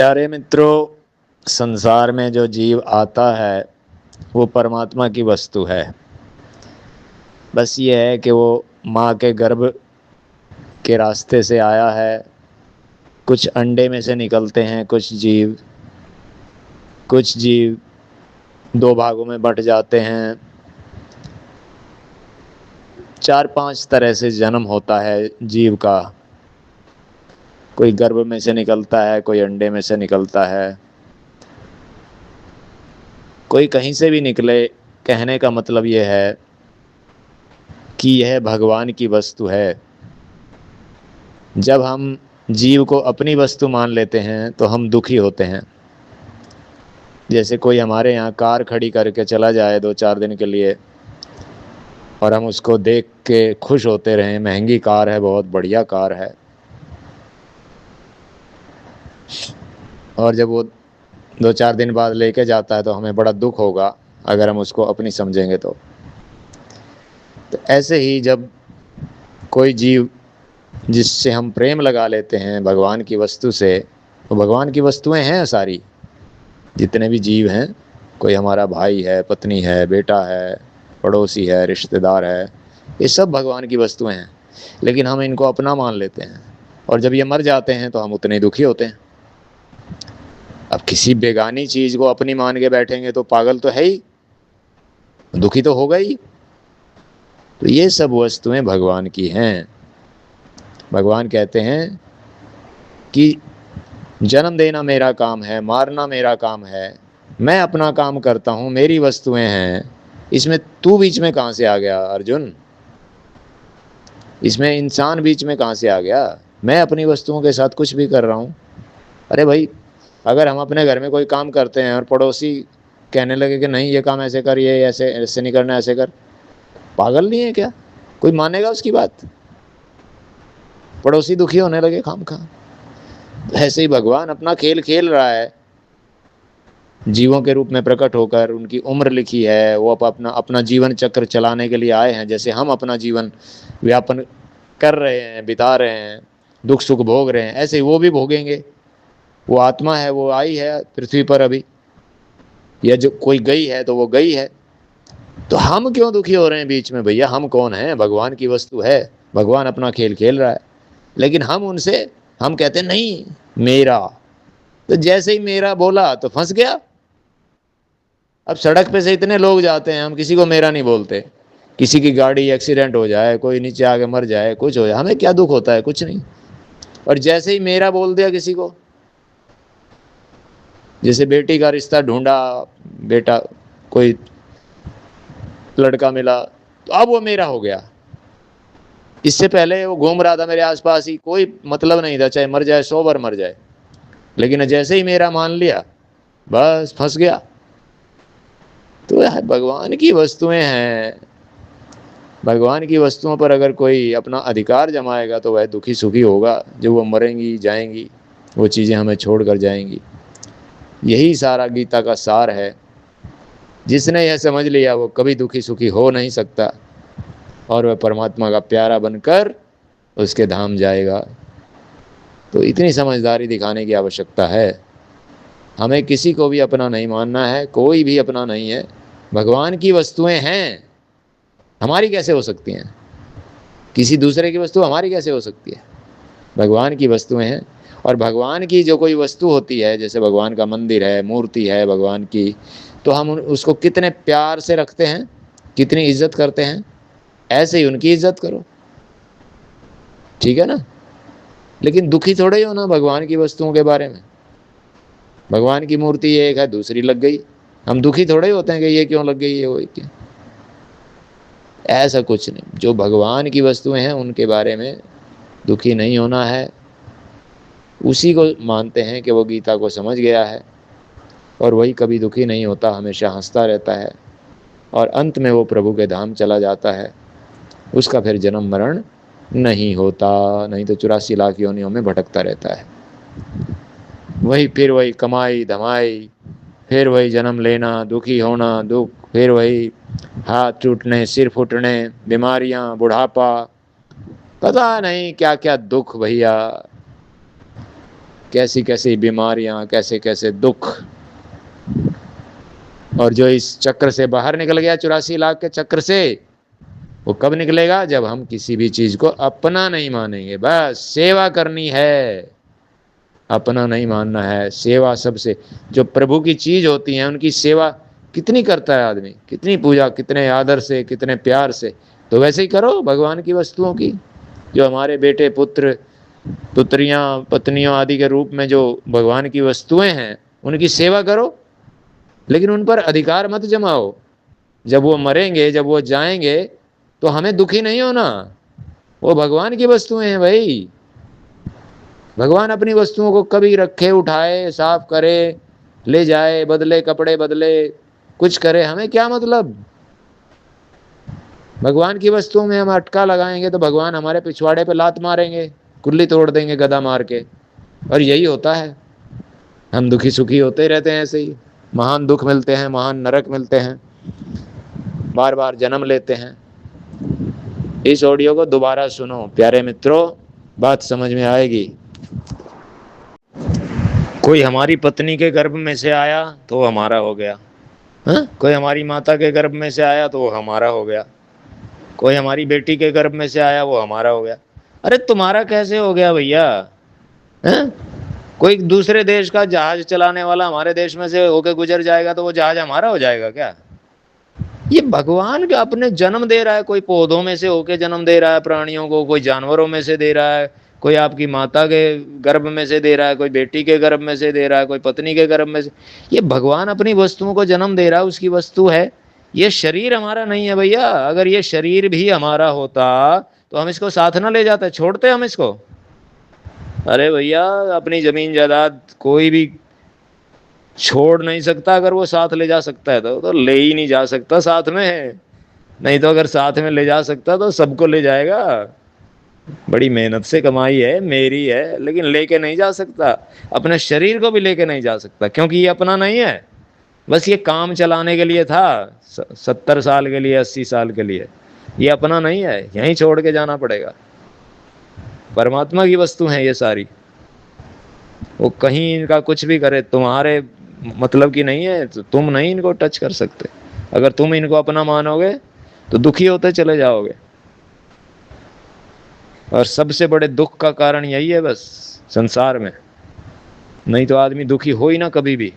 प्यारे मित्रों, संसार में जो जीव आता है वो परमात्मा की वस्तु है। बस ये है कि वो माँ के गर्भ के रास्ते से आया है। कुछ अंडे में से निकलते हैं कुछ जीव दो भागों में बंट जाते हैं। 4-5 तरह से जन्म होता है जीव का। कोई गर्भ में से निकलता है, कोई अंडे में से निकलता है, कोई कहीं से भी निकले। कहने का मतलब ये है कि यह भगवान की वस्तु है। जब हम जीव को अपनी वस्तु मान लेते हैं तो हम दुखी होते हैं। जैसे कोई हमारे यहाँ कार खड़ी करके चला जाए 2-4 दिन के लिए और हम उसको देख के खुश होते रहें, महंगी कार है, बहुत बढ़िया कार है, और जब वो 2-4 दिन बाद लेके जाता है तो हमें बड़ा दुख होगा अगर हम उसको अपनी समझेंगे तो ऐसे ही जब कोई जीव जिससे हम प्रेम लगा लेते हैं भगवान की वस्तु से, तो भगवान की वस्तुएं हैं सारी। जितने भी जीव हैं, कोई हमारा भाई है, पत्नी है, बेटा है, पड़ोसी है, रिश्तेदार है, ये सब भगवान की वस्तुएं हैं। लेकिन हम इनको अपना मान लेते हैं और जब ये मर जाते हैं तो हम उतने दुखी होते हैं। अब किसी बेगानी चीज़ को अपनी मान के बैठेंगे तो पागल तो है ही, दुखी तो होगा ही। तो ये सब वस्तुएं भगवान की हैं। भगवान कहते हैं कि जन्म देना मेरा काम है, मारना मेरा काम है, मैं अपना काम करता हूँ, मेरी वस्तुएं हैं। इसमें तू बीच में कहाँ से आ गया अर्जुन? इसमें इंसान बीच में कहाँ से आ गया? मैं अपनी वस्तुओं के साथ कुछ भी कर रहा हूँ। अरे भाई, अगर हम अपने घर में कोई काम करते हैं और पड़ोसी कहने लगे कि नहीं ये काम ऐसे कर, ये ऐसे ऐसे नहीं करना, ऐसे कर, पागल नहीं है क्या? कोई मानेगा उसकी बात? पड़ोसी दुखी होने लगे खामखा। ऐसे ही भगवान अपना खेल खेल रहा है, जीवों के रूप में प्रकट होकर। उनकी उम्र लिखी है, वो अपना अपना जीवन चक्र चलाने के लिए आए हैं। जैसे हम अपना जीवन व्यापन कर रहे हैं, बिता रहे हैं, दुख सुख भोग रहे हैं, ऐसे ही वो भी भोगेंगे। वो आत्मा है, वो आई है पृथ्वी पर अभी, या जो कोई गई है तो वो गई है। तो हम क्यों दुखी हो रहे हैं बीच में? भैया हम कौन हैं? भगवान की वस्तु है, भगवान अपना खेल खेल रहा है। लेकिन हम कहते हैं नहीं मेरा। तो जैसे ही मेरा बोला तो फंस गया। अब सड़क पे से इतने लोग जाते हैं, हम किसी को मेरा नहीं बोलते। किसी की गाड़ी एक्सीडेंट हो जाए, कोई नीचे आके मर जाए, कुछ हो जाए, हमें क्या दुख होता है? कुछ नहीं। और जैसे ही मेरा बोल दिया किसी को, जैसे बेटी का रिश्ता ढूंढा, बेटा कोई लड़का मिला, तो अब वो मेरा हो गया। इससे पहले वो घूम रहा था मेरे आसपास ही, कोई मतलब नहीं था, चाहे मर जाए 100 बार मर जाए। लेकिन जैसे ही मेरा मान लिया, बस फंस गया। तो यह भगवान की वस्तुएं हैं। भगवान की वस्तुओं पर अगर कोई अपना अधिकार जमाएगा तो वह दुखी सुखी होगा। जब वो मरेंगी जाएंगी, वो चीज़ें हमें छोड़ कर जाएंगी। यही सारा गीता का सार है। जिसने यह समझ लिया वो कभी दुखी सुखी हो नहीं सकता और वह परमात्मा का प्यारा बनकर उसके धाम जाएगा। तो इतनी समझदारी दिखाने की आवश्यकता है। हमें किसी को भी अपना नहीं मानना है, कोई भी अपना नहीं है। भगवान की वस्तुएं हैं, हमारी कैसे हो सकती हैं? किसी दूसरे की वस्तु हमारी कैसे हो सकती है? भगवान की वस्तुएं हैं। और भगवान की जो कोई वस्तु होती है, जैसे भगवान का मंदिर है, मूर्ति है भगवान की, तो हम उसको कितने प्यार से रखते हैं, कितनी इज्जत करते हैं। ऐसे ही उनकी इज्जत करो, ठीक है ना? लेकिन दुखी थोड़े ही हो ना भगवान की वस्तुओं के बारे में। भगवान की मूर्ति एक है, दूसरी लग गई, हम दुखी थोड़े ही होते हैं कि ये क्यों लग गई है, वो क्यों। ऐसा कुछ नहीं। जो भगवान की वस्तुएं हैं उनके बारे में दुखी नहीं होना है। उसी को मानते हैं कि वो गीता को समझ गया है और वही कभी दुखी नहीं होता, हमेशा हंसता रहता है और अंत में वो प्रभु के धाम चला जाता है। उसका फिर जन्म मरण नहीं होता, नहीं तो 84 लाख योनियों में भटकता रहता है। फिर वही कमाई धमाई, फिर वही जन्म लेना, दुखी होना, दुख, फिर वही हाथ टूटने, सिर फूटने, बीमारियां, बुढ़ापा, पता नहीं क्या क्या दुख भैया। कैसी कैसी बीमारियां, कैसे कैसे दुख। और जो इस चक्र से बाहर निकल गया, 84 लाख के चक्र से, वो कब निकलेगा? जब हम किसी भी चीज को अपना नहीं मानेंगे। बस सेवा करनी है, अपना नहीं मानना है। सेवा सबसे, जो प्रभु की चीज होती है उनकी सेवा कितनी करता है आदमी, कितनी पूजा, कितने आदर से, कितने प्यार से। तो वैसे ही करो भगवान की वस्तुओं की। जो हमारे बेटे, पुत्र, पुत्रियां, पत्नियों आदि के रूप में जो भगवान की वस्तुएं हैं, उनकी सेवा करो, लेकिन उन पर अधिकार मत जमाओ। जब वो मरेंगे, जब वो जाएंगे, तो हमें दुखी नहीं होना। वो भगवान की वस्तुएं हैं भाई। भगवान अपनी वस्तुओं को कभी रखे, उठाए, साफ करे, ले जाए, बदले कपड़े, बदले कुछ करे, हमें क्या मतलब। भगवान की वस्तुओं में हम अटका लगाएंगे तो भगवान हमारे पिछवाड़े पे लात मारेंगे, कुल्ली तोड़ देंगे गदा मार के। और यही होता है, हम दुखी सुखी होते रहते हैं ऐसे ही। महान दुख मिलते हैं, महान नरक मिलते हैं, बार बार जन्म लेते हैं। इस ऑडियो को दोबारा सुनो प्यारे मित्रों, बात समझ में आएगी। कोई हमारी पत्नी के गर्भ में से आया तो वो हमारा हो गया। कोई हमारी माता के गर्भ में से आया तो वो हमारा हो गया। कोई हमारी बेटी के गर्भ में से आया, वो हमारा हो गया। अरे तुम्हारा कैसे हो गया भैया? कोई दूसरे देश का जहाज चलाने वाला हमारे देश में से होके गुजर जाएगा तो वो जहाज हमारा हो जाएगा क्या? ये भगवान का अपने जन्म दे रहा है। कोई पौधों में से होके जन्म दे रहा है प्राणियों को, कोई जानवरों में से दे रहा है, कोई आपकी माता के गर्भ में से दे रहा है, कोई बेटी के गर्भ में से दे रहा है, कोई पत्नी के गर्भ में से। ये भगवान अपनी वस्तुओं को जन्म दे रहा है, उसकी वस्तु है। ये शरीर हमारा नहीं है भैया। अगर ये शरीर भी हमारा होता तो हम इसको साथ ना ले जाते, छोड़ते हम इसको? अरे भैया, अपनी जमीन जायदाद कोई भी छोड़ नहीं सकता। अगर वो साथ ले जा सकता है तो ले ही नहीं जा सकता साथ में। नहीं तो अगर साथ में ले जा सकता तो सबको ले जाएगा। बड़ी मेहनत से कमाई है, मेरी है, लेकिन लेके नहीं जा सकता। अपने शरीर को भी लेके नहीं जा सकता, क्योंकि ये अपना नहीं है। बस ये काम चलाने के लिए था, 70 साल के लिए, 80 साल के लिए। ये अपना नहीं है, यहीं छोड़ के जाना पड़ेगा। परमात्मा की वस्तु है ये सारी। वो कहीं इनका कुछ भी करे, तुम्हारे मतलब की नहीं है, तो तुम नहीं इनको टच कर सकते। अगर तुम इनको अपना मानोगे तो दुखी होते चले जाओगे। और सबसे बड़े दुख का कारण यही है बस संसार में। नहीं तो आदमी दुखी हो ही ना कभी भी।